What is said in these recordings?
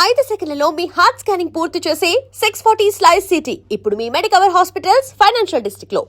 5 సెకన్లలో మీ heart scanning పూర్తి చేసి 640 స్లైస్ సిటీ ఇప్పుడు మీ మెడికవర్ హాస్పిటల్స్ ఫైనాన్షియల్ డిస్ట్రిక్ట్ లో.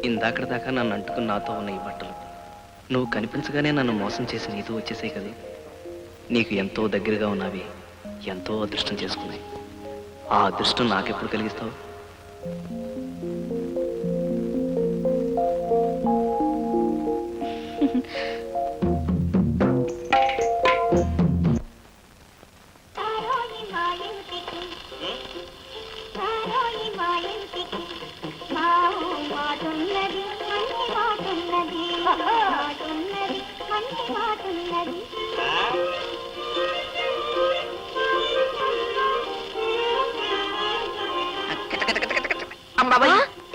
ఇందాకటి దాకా నన్ను అంటుకుని నాతో ఉన్న ఈ బట్టలు నువ్వు కనిపించగానే నన్ను మోసం చేసి నీతో వచ్చేసాయి కదా. నీకు ఎంతో దగ్గరగా ఉన్నవి ఎంతో అదృష్టం చేసుకున్నాయి. ఆ అదృష్టం నాకెప్పుడు కలిగిస్తావు?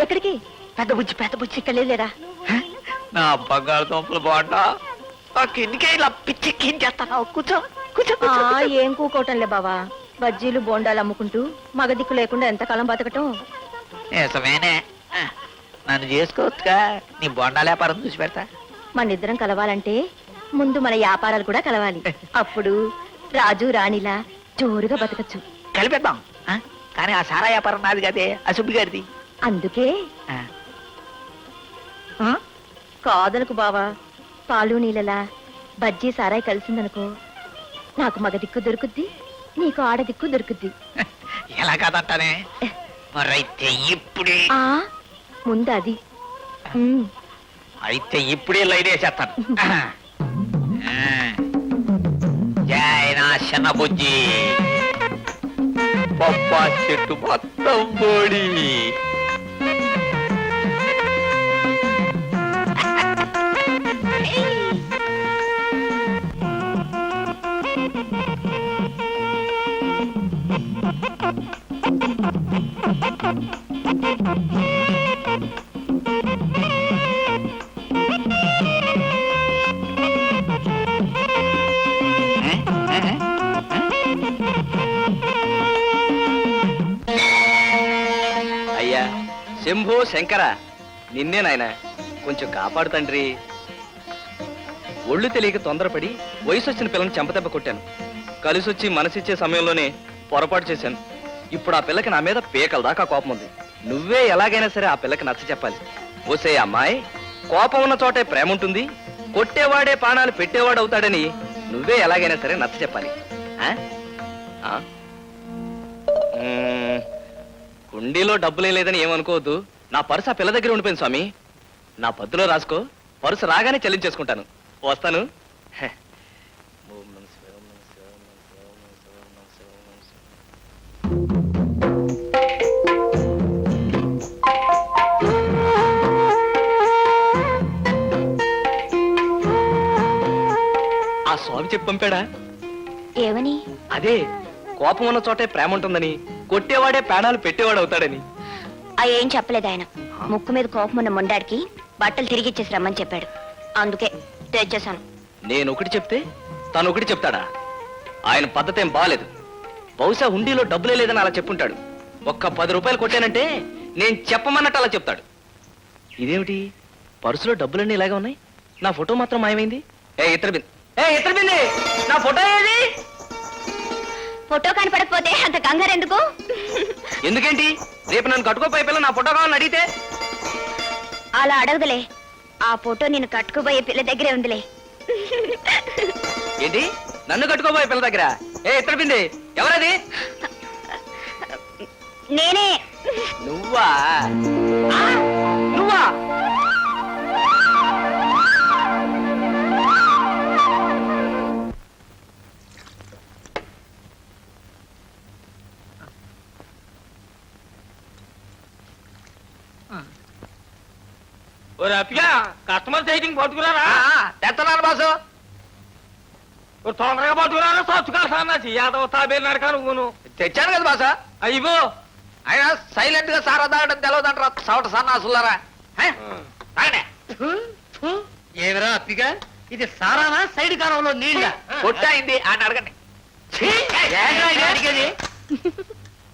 ఎక్కడికి? పెద్ద బుజ్జి ఇక్కడ లేరా? నా బంగారు తోపులు బాగుంటా కిందికే ఇలా పిచ్చెక్కించేస్తాను. కూర్చో కూర్చో. ఏం కూకోవటంలే బావా, బజ్జీలు బోండాలు అమ్ముకుంటూ మగ దిక్కు లేకుండా ఎంతకాలం బతకటం. నిజమేనే, నన్ను చేసుకోవచ్చుగా, నీ బొండాల వ్యాపారం చూసి పెడతా. మన ఇద్దరం కలవాలంటే ముందు మన వ్యాపారాలు కూడా కలవాలి. అప్పుడు రాజు రాణిలా జోరుగా బతకచ్చు. కలిపేద్దాం, కానీ ఆ సారా వ్యాపారం నాది కదే, ఆ సుబ్బి గారిది. అందుకే కాదనుకు బావా, పాలు నీళ్ళలా బజ్జీ సారాయి కలిసిందనుకో, నాకు మగ దిక్కు దొరుకుద్ది, నీకు ఆడ దిక్కు దొరుకుద్ది. ఎలా కాదంటానే, మరైతే ఇప్పుడే ముందు అది. అయితే ఇప్పుడే లైన్ వేసేస్తాను. జై నా చిన్న బుజ్జి, పప్పా చెట్టు మొత్తం బోడి. అయ్యా శంభో శంకర, నిన్నే నాయన, కొంచెం కాపాడు తండ్రి. ఒళ్ళు తెలియక తొందరపడి వయసు వచ్చిన పిల్లని చెంపదెబ్బ కొట్టాను. కలిసొచ్చి మనసిచ్చే సమయంలోనే పొరపాటు చేశాను. ఇప్పుడు ఆ పిల్లకి నా మీద పేకల దాకా కోపం ఉంది. నువ్వే ఎలాగైనా సరే ఆ పిల్లకి నచ్చ చెప్పాలి. ఓసే అమ్మాయి, కోపం ఉన్న చోటే ప్రేమ ఉంటుంది, కొట్టేవాడే ప్రాణాలు పెట్టేవాడు అవుతాడని నువ్వే ఎలాగైనా సరే నచ్చ చెప్పాలి. కుండీలో డబ్బులే లేదని ఏమనుకోవద్దు. నా పర్సు ఆ పిల్ల దగ్గర ఉండిపోయింది స్వామి. నా పద్దులో రాసుకో, పర్సు రాగానే చెల్లించేసుకుంటాను. వస్తాను. ఆ స్వామి చెప్పి పంపాడా? ఏమని? అదే, కోపం ఉన్న చోటే ప్రేమ ఉంటుందని, కొట్టేవాడే ప్రాణాలు పెట్టేవాడు అవుతాడని. ఏం చెప్పలేదు ఆయన. ముక్కు మీద కోపం ఉన్న మొండాడికి బట్టలు తిరిగి ఇచ్చేసి రమ్మని చెప్పాడు. అందుకే తెచ్చేశాను. నేను ఒకటి చెప్తే తను ఒకటి చెప్తాడా? ఆయన పద్ధతి ఏం బాలేదు. బహుశా హుండీలో డబ్బులే లేదని అలా చెప్పుంటాడు. ఒక్క 10 రూపాయలు కొట్టానంటే నేను చెప్పమన్నట్టు అలా చెప్తాడు. ఇదేమిటి, పర్సులో డబ్బులన్నీ ఇలాగే ఉన్నాయి, నా ఫోటో మాత్రం మాయమైంది. ఇతర బింది, నా ఫోటో ఏది? ఫోటో కనపడకపోతే అంత కంగారు ఎందుకు? ఎందుకేంటి, రేపు నన్ను కట్టుకోపోయే పిల్ల నా ఫోటో కావాలని అడిగితే? అలా అడగదులే, ఆ ఫోటో నేను కట్టుకోబోయే పిల్ల దగ్గరే ఉందిలే. ఏంటి, నన్ను కట్టుకోబోయే పిల్ల దగ్గర? ఇతర బింది, ఎవరది? నేనే. నువ్వా? నువ్వా? ఒరే అప్పిగా కస్టమర్ సైటింగ్ పట్టుకున్నారా? తెస్తున్నాను బాసు. ఓ తొందరగా పట్టుకున్నారా? సచ్చుకారు సన్నాసి యాదవ తాబేలు నడక నువ్వును. తెచ్చాను కదా బాసా. అయ్యో ఆయన సైలెంట్ గా సారా తాగడం తెలవదంటారా సవట సన్నాసులారా. ఏమిరా అప్పిగా ఇది సారానా సైడ్ కాలంలో నీళ్ళ కొట్టయింది అని అడగండి. అడిగేది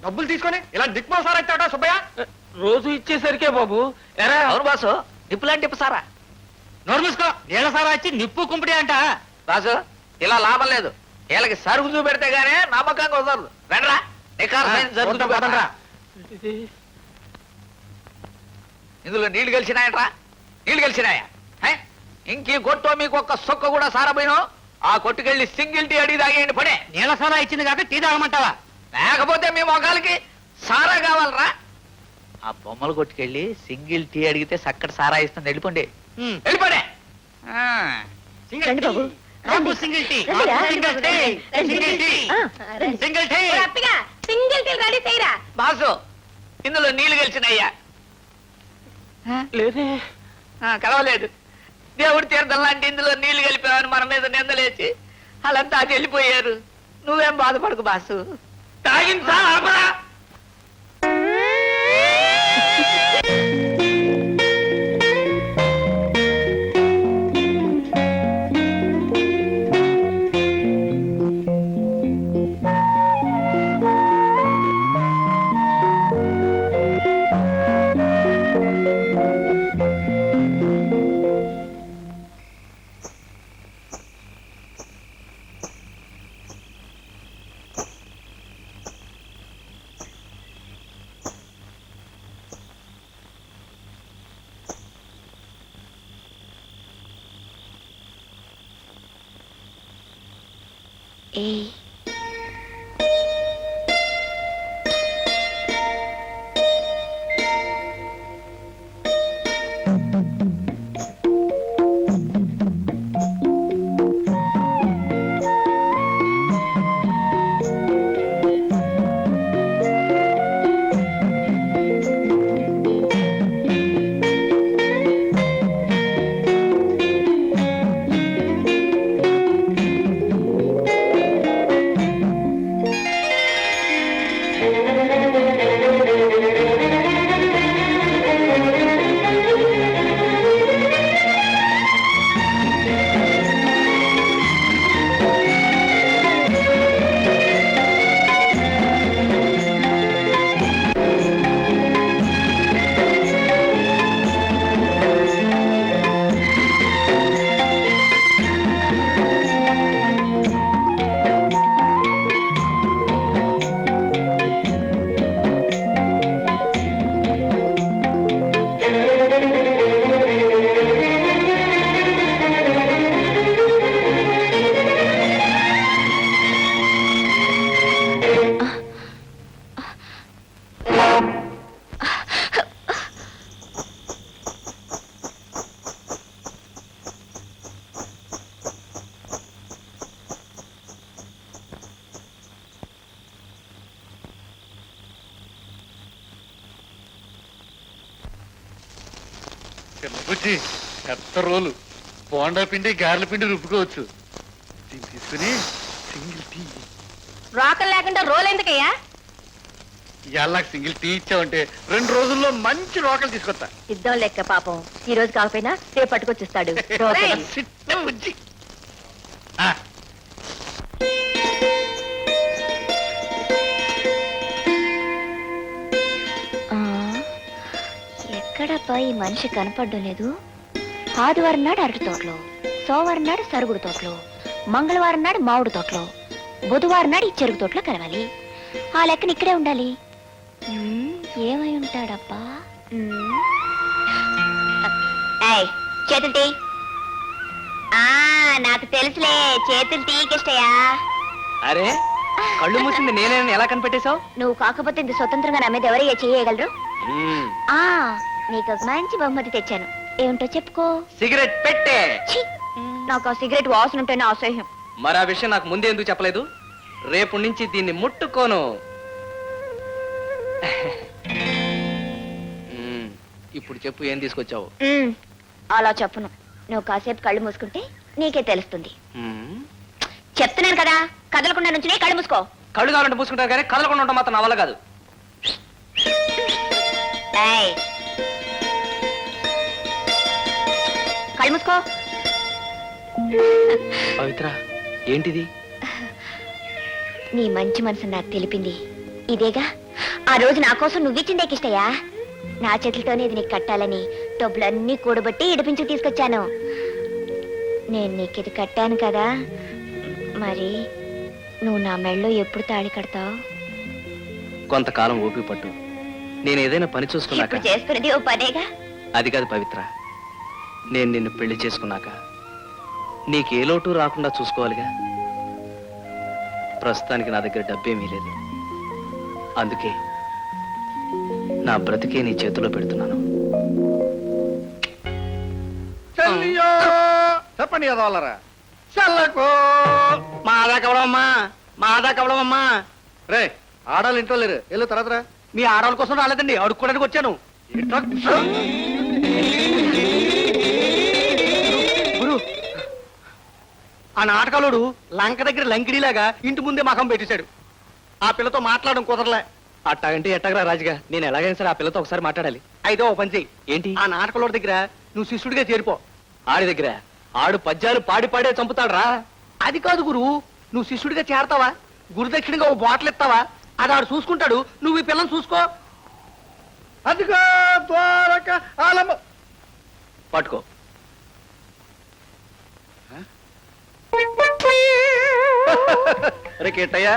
డబ్బులు తీసుకొని ఇలా దిక్మా సార్ వచ్చాట సుబ్బయ్య. రోజు ఇచ్చేసరికే బాబు. ఎరా అవును బాసు, నిప్పులాంటి నిప్పు సారా. నోరు మూసుకో నీళ్ళ సారా వచ్చి నిప్పు కుంపిడి అంట బాసు ఇలా లాభం లేదు. వీళ్ళకి సరుకు చూపెడితే గానీ నమ్మకంగా కుదరదు. రండ్రా జరుగుతూ పదండ్రా. ఇందులో నీళ్లు కలిసినాయట్రా? నీళ్లు కలిసినాయా? ఇంకీ కొట్టో మీకు ఒక్క సొక్క కూడా సారపోయినో ఆ కొట్టుకెళ్ళి సింగిల్ టీ అడిగి తాగేయండి పడే. నీళ్ళ సారా ఇచ్చింది కాక టీ తాగమంటావా? లేకపోతే మీ మొఖాలకి సారా కావాలరా? ఆ బొమ్మలు కొట్టుకెళ్ళి సింగిల్ టీ అడిగితే చక్కటి సారా ఇస్తుంది. వెళ్ళిపోండి వెళ్ళిపోండి. రండి బాబు. నాకు సింగిల్ టీ రండిరా. Single tea single tea single tea single tea ready చేయరా. బాసు ఇందులో నీళ్లు కలిసినాయ్యా? లేదే. కలవలేదు. దేవుడి తీర్థం లాంటి ఇందులో నీళ్లు కలిపామని మన మీద నిందలేసి వాళ్ళంతా అది వెళ్ళిపోయారు. నువ్వేం బాధపడకు బాసు. తాగింది సార్ ఆపరా. ఏయ్ బుజ్జి పెద్ద రోలు బోండా పిండి గారెల పిండి రుబ్బుకోవచ్చు. దీన్ని తీసుకుని సింగిల్ టీ రోకలు లేకుండా రోల్ ఎందుకయ్యా? ఇవాళ సింగిల్ టీ ఇచ్చావంటే 2 రోజుల్లో మంచి రోకలు తీసుకొస్తా. ఇద్దాం లెక్క పాపం. ఈ రోజు కాకపోయినా రేపు పట్టుకొచ్చిస్తాడు రోకలి. సిట్ట బుజ్జి. ఆ, ఆ, ఎక్కడబ్బా ఈ మనిషి కనపడడం లేదు? ఆదివారం నాడు అరటి తోటలో, సోమవారం నాడు సరుగుడు తోటలో, మంగళవారం నాడు మామిడి తోటలో, బుధవారం నాడు ఈ చెరుకు తోటలో కలవాలి. ఆ లెక్కన ఇక్కడే ఉండాలి. ఏమై ఉంటాడబ్బా? చేతులు టీ. నాకు తెలుసులే, చేతులు టీకిష్టయా. అరే కళ్ళు మూసింది నేనే ఎలా కనిపెట్టేశావు? నువ్వు కాకపోతే ఇంత స్వతంత్రంగా నా మీద ఎవరయ్యా చేయగలరు? ఆ నీకు ఒక మంచి బహుమతి తెచ్చాను. ఏమిటో చెప్పుకో. సిగరెట్ పెట్టే. ఛీ! నాకు ఆ సిగరెట్ వాసన ఉంటేనే అసహ్యం. మరి ఆ విషయం నాకు ముందే ఎందుకు చెప్పలేదు? రేపు నుంచి దీన్ని ముట్టుకోను. ఇప్పుడు చెప్పు, ఏం తీసుకొచ్చావు? అలా చెప్పను. నువ్వు కాసేపు కళ్ళు మూసుకుంటే నీకే తెలుస్తుంది. చెప్తున్నాను కదా, కదలకుండా నుంచి కళ్ళు మూసుకో. కళ్ళు కావాలంటే మూసుకుంటారు కానీ కదలకుండా ఉంటాం మాత్రం నా వల్ల కాదు. ఏయ్, కళ్ళు మూసుకో. పవిత్ర, ఏంటిది? నీ మంచి మనసు నాకు తెలిపింది ఇదేగా. ఆ రోజు నా కోసం నువ్విచ్చిందే కిష్టయ్యా. నా చేతులతోనే ఇది నీకు కట్టాలని డబ్బులన్నీ కూడబట్టి ఇడిపించి తీసుకొచ్చాను. నేను నీకు ఇది కట్టాను కదా, మరి నువ్వు నా మెళ్ళో ఎప్పుడు తాళి కడతావు? కొంతకాలం ఓపిక పట్టు. నేను ఏదైనా పని చూసుకున్నాక. ఇప్పుడు చేసుకునేది ఓ పనేగా. అది కాదు పవిత్ర, నేను నిన్ను పెళ్లి చేసుకున్నాక నీకే లోటు రాకుండా చూసుకోవాలిగా. ప్రస్తుతానికి నా దగ్గర డబ్బేమీ లేదు. అందుకే నా బ్రతికే నీ చేతిలో పెడుతున్నాను. చెప్పండి కదా వాళ్ళరా. చల్లకు మాదా కవడమ్మా, మాదా కవడమమ్మా. రే, ఆడాలి ఇంట్లో లేరు, వెళ్ళు తర్వాత రా. మీ ఆడవాళ్ళ కోసం రాలేదండి, అడుక్కోడానికి వచ్చాను. గురు, ఆ నాటకాలోడు లంక దగ్గర లంకిడిలాగా ఇంటి ముందే మకం పెట్టేశాడు. ఆ పిల్లతో మాట్లాడడం కుదరలే. అట్టాగంటే ఎట్టగరా రాజుగా, నేను ఎలాగైనా సరే ఆ పిల్లతో ఒకసారి మాట్లాడాలి. అయితే ఓ పని చెయ్యి. ఏంటి? ఆ నాటకలోడి దగ్గర నువ్వు శిష్యుడిగా చేరిపో. ఆడి దగ్గర ఆడు పద్యాలు పాడి పాడే చంపుతాడు రా. అది కాదు గురు, నువ్వు శిష్యుడిగా చేరతావా, గురుదక్షిణగా ఓ బాటిల్ ఇస్తావా, అది ఆడు చూసుకుంటాడు, నువ్వు ఈ పిల్లని చూసుకో. అదిగో ద్వారక ఆలమ్మ. పట్టుకో. రే కేటయ్య,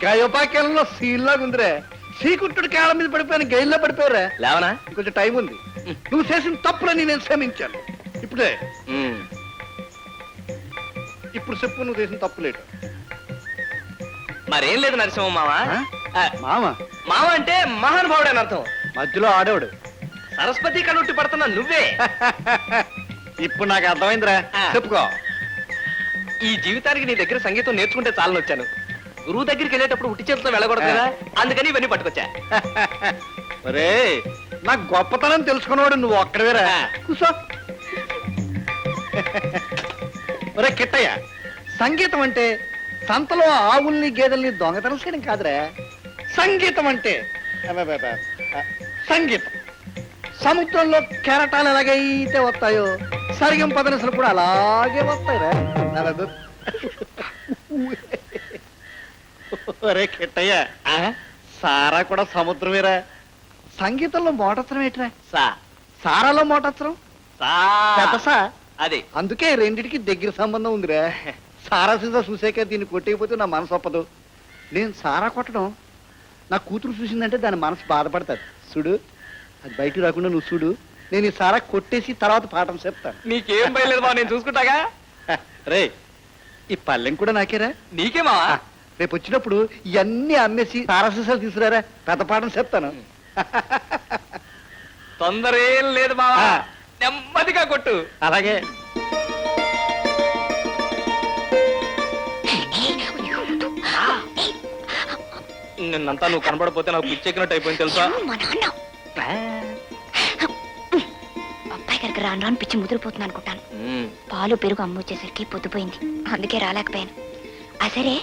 గాయోపాకేలంలో సీల్లాగా ఉందిరే. శ్రీకుంఠుడి కాళ్ళ మీద పడిపోయాను, గైల్లో పడిపోయారా. లేవనా? కొంచెం టైం ఉంది. నువ్వు చేసిన తప్పులని నేను క్షమించాను. ఇప్పుడే ఇప్పుడు చెప్పు, నువ్వు చేసిన తప్పులేటు. మరేం లేదు నరసింహ మామ. మామ మామ అంటే మహానుభావుడు అని అర్థం. మధ్యలో ఆడేవాడు. సరస్వతి కనుట్టి పడుతున్నా నువ్వే. ఇప్పుడు నాకు అర్థమైందిరా, చెప్పుకో. ఈ జీవితానికి నీ దగ్గర సంగీతం నేర్చుకుంటే చాలని వచ్చాను. గురువు దగ్గరికి వెళ్ళేటప్పుడు ఉట్టి చేతితో వెళ్ళకూడదు కదా, అందుకని ఇవన్నీ పట్టుకొచ్చా. ఒరే, నాకు గొప్పతనం తెలుసుకున్నవాడు నువ్వు ఒక్కడవేరా. కూసో. ఒరే కిట్టయ్య, సంగీతం అంటే సంతలో ఆవుల్ని గేదెల్ని దొంగతనం చేయడం కాదురా. సంగీతం అంటే సంగీతం. సముద్రంలో కెరటాలు ఎలాగైతే వస్తాయో సరిగం పదనసలు కూడా అలాగే వస్తాయిరా. ఒరే కిట్టయ్య, సారా కూడా సముద్రమేరా. సంగీతంలో మోటత్రం ఏంట్రా? సారాలో మోటత్రం పెద్ద సా. అదే, అందుకే రెండిటికి దగ్గర సంబంధం ఉందిరా. సారా సీసా చూసాక దీన్ని కొట్టేయకపోతే నా మనసు ఒప్పదు. నేను సారా కొట్టడం నా కూతురు చూసిందంటే దాని మనసు బాధపడతాది. చూడు, అది బయటికి రాకుండా నువ్వు చూడు. నేను ఈ సారా కొట్టేసి తర్వాత పాఠం చెప్తాను. నీకేం బయలేదు బా, నేను చూసుకుంటాగా. రే, ఈ పల్లెం కూడా నాకేరా. నీకే మావా. రేపు వచ్చినప్పుడు ఇవన్నీ అమ్మేసి సారా సీసాలు తీసుకురారా, పెద్ద పాఠం చెప్తాను. తొందర ఏం లేదు మావా, నెమ్మదిగా కొట్టు. అలాగే. నిన్నంతా నువ్వు కనబడపోతే నాకు పిచ్చెక్కినట్టు అయిపోయింది తెలుసా. మా నాన్న అబ్బాయి గారికి రాను రాను పిచ్చి ముదిరిపోతుంది అనుకుంటాను. పాలు పెరుగు అమ్మ వచ్చేసరికి పొద్దుపోయింది, అందుకే రాలేకపోయాను. సరే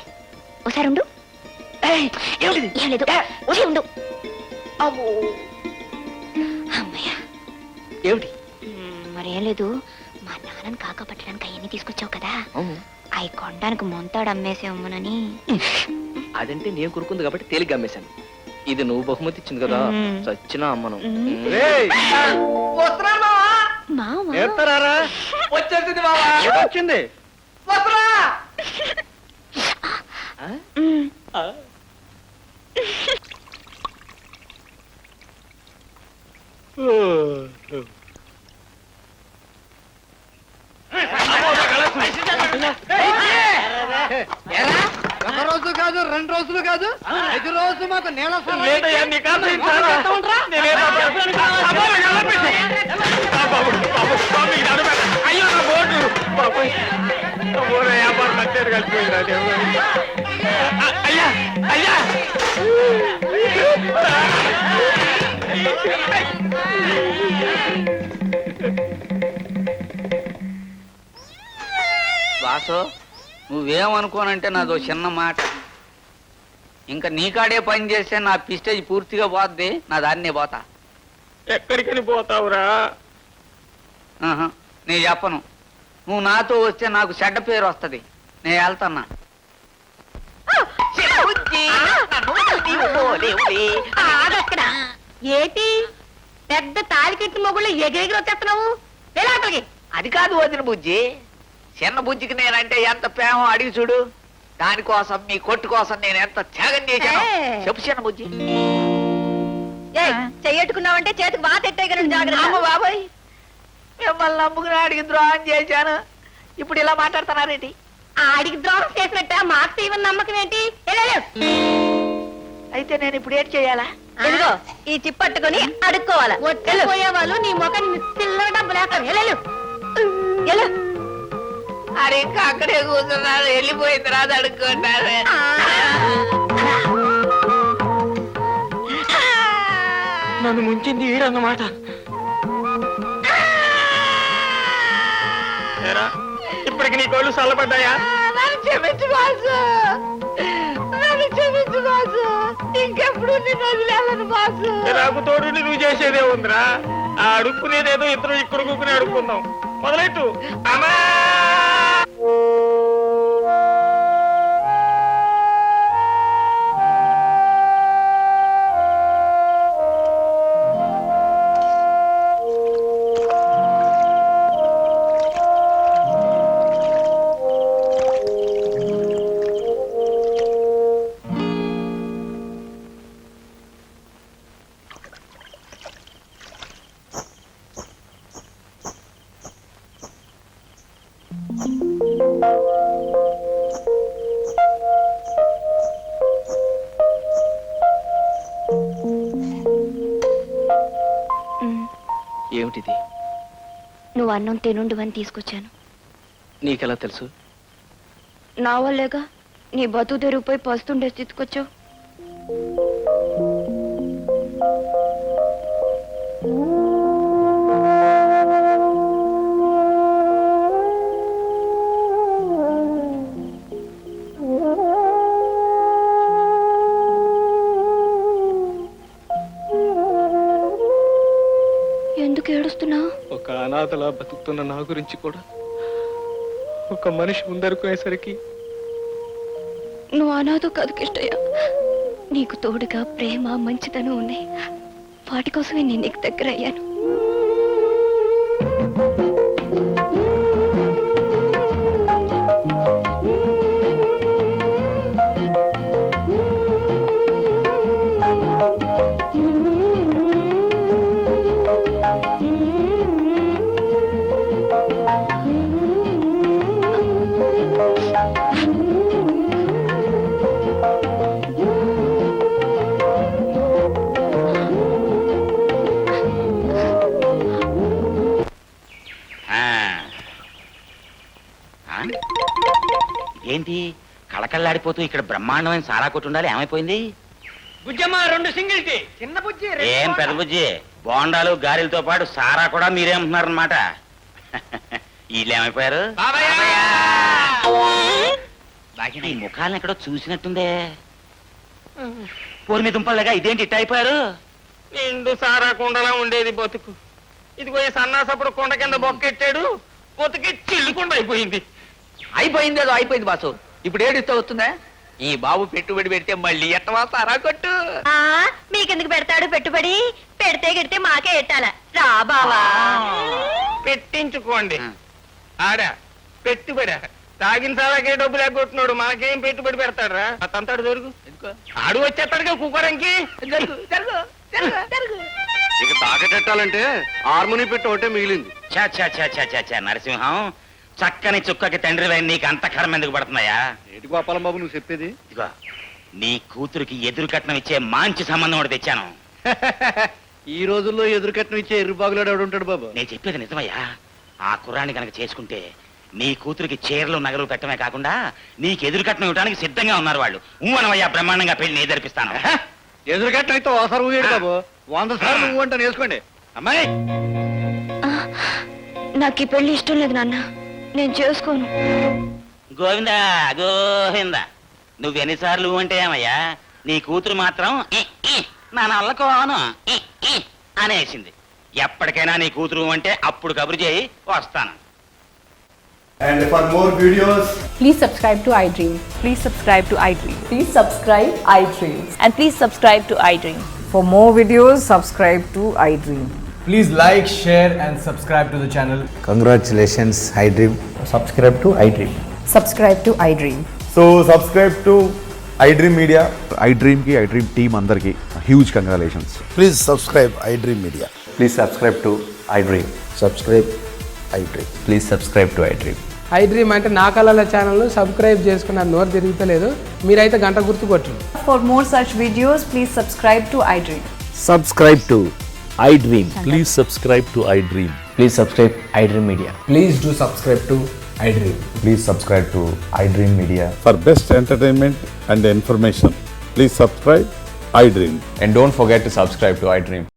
ఒకసారి ఉండు. ఏం లేదు, ఉండు. అమ్మయ్య. ఏమిటి? మరేం లేదు, మా నాన్నని కాక పట్టడానికి అవన్నీ తీసుకొచ్చావు కదా, అవి కొనడానికి మొంతాడు అమ్మేసేమోనని. అదంటే నేను కురుకుంది కాబట్టి తేలిగ్గా అమ్మేశాను. ఇది నువ్వు బహుమతి ఇచ్చింది కదా, చచ్చినా అమ్మను. మామ వచ్చేసింది మావా. వచ్చింది. ఒక రోజు కాదు, 2 రోజులు కాదు, 5 రోజు మాకు నేల అయిపోయిందా దేవుడు? అయ్యా అయ్యా వాసు, నువ్వేమనుకోనంటే నాదో చిన్న మాట. ఇంకా నీకాడే పని చేస్తే నా పిస్టేజ్ పూర్తిగా పోద్ది, నా దాన్నే పోతా. ఎక్కడికని పోతావురా? ఆహా, నేను చెప్పను. నువ్వు నాతో వస్తే నాకు చెడ్డ పేరు వస్తుంది. నేను వెళ్తున్నా. ఏటి పెద్ద తాలికెట్టి మొగుళ్ళు ఎగిరెగిరి వచ్చేస్తున్నావు? వెళ్ళాటలకి. అది కాదు వదిన బుజ్జి, చిన్న బుజ్జికి నేనంటే ఎంత ప్రేమ అడిగి చూడు. దానికోసం మీ కొట్టు కోసం నేను ఎంత త్యాగం చేశాను చెప్పు చిన్న బుజ్జి. చెయ్యట్టుకున్నావంటే చేతికి వాత ఎట్టేయగలను అమ్మ జాగ్రత్త. బాబాయ్, మిమ్మల్ని నమ్ముకుని అడిగి ద్రోహం చేశాను, ఇప్పుడు ఇలా మాట్లాడుతున్నారేంటి? ఆడికి ద్రోహం చేసినట్ట మాకు తీవని నమ్మకం ఏంటి? వెళ్ళు. అయితే నేను ఇప్పుడు ఏం చేయాలా? ఇదిగో ఈ చిప్పట్టుకొని అడుక్కోవాలా? పోయే వాళ్ళు నీ ముఖాన్ని చిల్లర డబ్బు లేస్తారు. వెళ్ళు. అది ఇంకా అక్కడే కూర్చున్నారు, వెళ్ళిపోయిన తర్వాత అడుక్కుంటారు. నన్ను ముంచింది ఈడన్నమాట. ఇప్పటికి నీ కోళ్ళు చల్లబడ్డాయా? నన్ను క్షమించు బాసు, నన్ను క్షమించు బాసు. ఇంకెప్పుడు నిన్ను వదిలేలను బాసు. నాకు తోడు నువ్వు చేసేదే ఉందిరా. ఆ అడుక్కునేదేదో ఇద్దరు ఇక్కడ కూకుని అడుక్కుందాం. మొదలెట్టు. అమ్మా ఏమిటిది? నువ్వు అన్నం తినుండు అని తీసుకొచ్చాను. నీకెలా తెలుసు? నా వల్లేగా నీ బతుకు తెరిగిపోయి పస్తుండే స్థితికొచ్చావు. ఎందుకు ఏడుస్తున్నావు? ఒక అనాథలా బతుకుతున్న నా గురించి కూడా ఒక మనిషి ముందరుకునేసరికి నువ్వు అనాథో కాదు కిష్టయ్య. నీకు తోడుగా ప్రేమ మంచితనం ఉన్నాయి. వాటి కోసమే నేను నీకు దగ్గర అయ్యాను. ఏంటి కళకళ్ళాడిపోతూ ఇక్కడ బ్రహ్మాండమైన సారా కొట్టు ఉండాలి, ఏమైపోయింది? Bujjamma 2 single tea. చిన్న బుజ్జి ఏం పెద్ద బుజ్జి, బోండాలు గారెలతో పాటు సారా కూడా మీరేమంటున్నారనమాట. వీళ్ళు ఏమైపోయారు? ఈ ముఖాలను ఎక్కడో చూసినట్టుందే. పోరు మీ దుంపలుగా ఇదేంటి ఇట్ట అయిపోయారు? నిండు సారా కుండలా ఉండేది బతుకు. ఇదిగో ఈ సన్నాసప్పుడు కొండ కింద బొక్కెట్టాడు, బతుకి చిల్లుకుండా అయిపోయింది. అయిపోయింది, ఏదో అయిపోయింది బాసు. ఇప్పుడు ఏడిస్తే వస్తుందా? ఈ బాబు పెట్టుబడి పెడితే మళ్ళీ ఎట్టవా సారా కొట్టు. మీకెందుకు పెడతాడు పెట్టుబడి? పెడితే గిడితే మాకే ఎట్టాల. రా బావా. పెట్టించుకోండి. ఆడా పెట్టుబడా? తాగిన సారాకే డబ్బులు ఎగ్గొట్టున్నాడు, మనకేం పెట్టుబడి పెడతాడు? అతంతాడు దొరుకు. ఆడు వచ్చేస్తాడుగా కుక్కరంకి. జరుగు జరుగు జరుగు జరుగు. ఇక తాకటెట్టాలంటే హార్మోని పెట్టి ఒకటే మిగిలింది. చా చా చా చా చా చా నరసింహం, చక్కని చుక్కకి తండ్రి నీకు అంత కర్మ ఎందుకు పడుతున్నాయా? ఏంటి గోపాలం బాబు నువ్వు చెప్పేది? ఇదిగో నీ కూతురికి ఎదురు కట్నం ఇచ్చే మంచి సంబంధం ఒకటి తెచ్చాను. ఈ రోజుల్లో ఎదురు కట్నం ఇచ్చే ఎర్రిబాగులాడు ఎవడు ఉంటాడు బాబు? నేను చెప్పేది నిజమయ్యా. ఆ కుర్రాన్ని కనుక చేసుకుంటే నీ కూతురికి చీరలు నగలు పెట్టడమే కాకుండా నీకు ఎదురు కట్నం ఇవ్వడానికి సిద్ధంగా ఉన్నారు వాళ్ళు. అనవయ్యా, బ్రహ్మాండంగా పెళ్లి నేను జరిపిస్తాను. ఎదురుగట్లయితే ఒకసారి ఊగాడు బాబు, 100 సార్లు నువ్వు అంటే నేర్చుకోండి. అమ్మాయి నాకు ఈ పెళ్లి ఇష్టం లేదు నాన్న, నేను చేసుకోను. గోవిందా గోవిందా, నువ్వెన్నిసార్లు అంటే ఏమయ్యా, నీ కూతురు మాత్రం ఈ, ఈ, నా నల్లకోను ఈ, ఈ అనేసింది. ఎప్పటికైనా నీ కూతురు అంటే అప్పుడు కబురు చేయి, వస్తాను. And for more videos, Please subscribe to iDream. Please subscribe to iDream. Please subscribe iDream. And please subscribe to iDream. For more videos, subscribe to iDream. please like, share, and subscribe to the channel. Congratulations, iDream. Subscribe to iDream. Subscribe to iDream. So, subscribe to iDream Media. iDream ki iDream team andarki huge congratulations. Please subscribe iDream media. Please subscribe to iDream. Subscribe iDream. Please subscribe to iDream. iDream అంటే నా కళల channel subscribe చేసుకున్న నోరు తిరుగుతలేదు, మీరైతే గంట గుర్తు కొట్టండి. For more such videos, please subscribe to iDream. Subscribe to iDream. Please subscribe to iDream. Please subscribe iDream Media. Please do subscribe to iDream. Please subscribe to iDream Media. For best entertainment and information, please subscribe iDream. And don't forget to subscribe to iDream.